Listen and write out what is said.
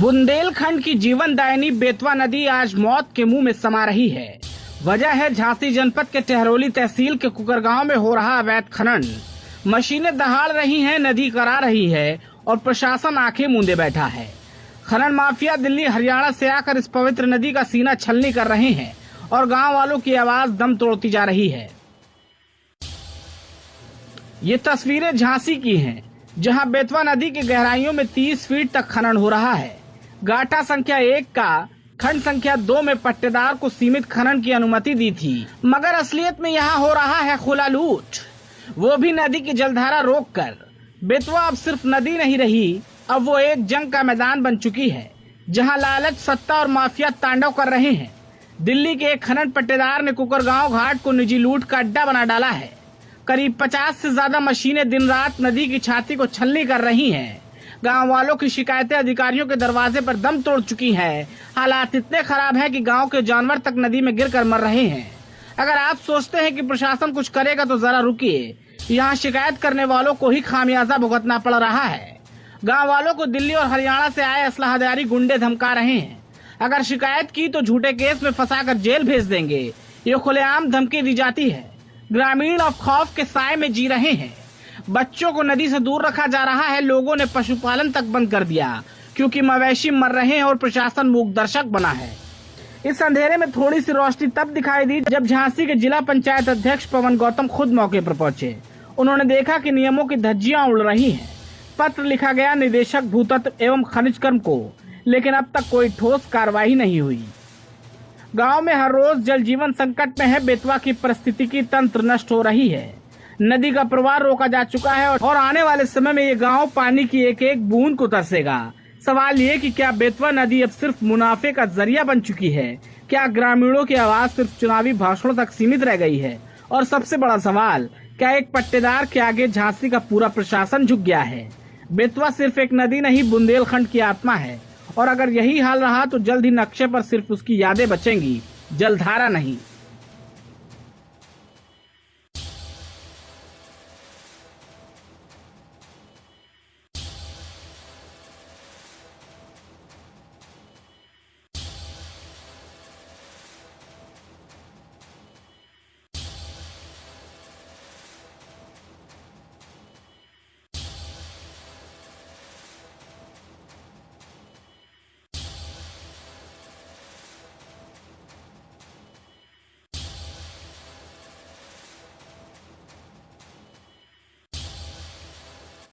बुंदेलखंड की जीवनदायिनी बेतवा नदी आज मौत के मुंह में समा रही है। वजह है झांसी जनपद के टहरौली तहसील के कुकर गांव में हो रहा अवैध खनन। मशीनें दहाड़ रही हैं, नदी करा रही है और प्रशासन आंखें मूंदे बैठा है। खनन माफिया दिल्ली हरियाणा से आकर इस पवित्र नदी का सीना छलनी कर रहे हैं और गांव वालों की आवाज दम तोड़ती जा रही है। ये तस्वीरें झांसी की हैं, जहां बेतवा नदी की गहराइयों में 30 फीट तक खनन हो रहा है। गाटा संख्या 1 का खंड संख्या 2 में पट्टेदार को सीमित खनन की अनुमति दी थी, मगर असलियत में यहाँ हो रहा है खुला लूट, वो भी नदी की जलधारा रोककर। बेतवा अब सिर्फ नदी नहीं रही, अब वो एक जंग का मैदान बन चुकी है, जहाँ लालच, सत्ता और माफिया तांडव कर रहे हैं। दिल्ली के एक खनन पट्टेदार ने कुकरगांव घाट को निजी लूट का अड्डा बना डाला है। करीब 50 से ज्यादा मशीनें दिन रात नदी की छाती को छलनी कर रही हैं। गांव वालों की शिकायतें अधिकारियों के दरवाजे पर दम तोड़ चुकी हैं। हालात इतने खराब हैं कि गांव के जानवर तक नदी में गिरकर मर रहे हैं। अगर आप सोचते हैं कि प्रशासन कुछ करेगा तो जरा रुकिए, यहाँ शिकायत करने वालों को ही खामियाजा भुगतना पड़ रहा है। गाँव वालों को दिल्ली और हरियाणा से आए असलाहधारी गुंडे धमका रहे हैं। अगर शिकायत की तो झूठे केस में फंसाकर जेल भेज देंगे, ये खुलेआम धमकी दी जाती है। ग्रामीण अब खौफ के साए में जी रहे हैं। बच्चों को नदी से दूर रखा जा रहा है। लोगों ने पशुपालन तक बंद कर दिया क्योंकि मवेशी मर रहे हैं और प्रशासन मूक दर्शक बना है। इस अंधेरे में थोड़ी सी रोशनी तब दिखाई दी जब झांसी के जिला पंचायत अध्यक्ष पवन गौतम खुद मौके पर पहुंचे। उन्होंने देखा कि नियमों की धज्जियां उड़ रही हैं। पत्र लिखा गया निदेशक भूतत्व एवं खनिज कर्म को, लेकिन अब तक कोई ठोस कार्रवाई नहीं हुई। गांव में हर रोज जल जीवन संकट में है। बेतवा की पारिस्थितिकी तंत्र नष्ट हो रही है। नदी का प्रवाह रोका जा चुका है और आने वाले समय में ये गांव पानी की एक एक बूंद को तरसेगा। सवाल ये कि क्या बेतवा नदी अब सिर्फ मुनाफे का जरिया बन चुकी है? क्या ग्रामीणों की आवाज सिर्फ चुनावी भाषणों तक सीमित रह गई है? और सबसे बड़ा सवाल, क्या एक पट्टेदार के आगे झांसी का पूरा प्रशासन झुक गया है? बेतवा सिर्फ एक नदी नहीं, बुंदेलखंड की आत्मा है और अगर यही हाल रहा तो जल्द ही नक्शे पर सिर्फ उसकी यादें बचेंगी, जलधारा नहीं।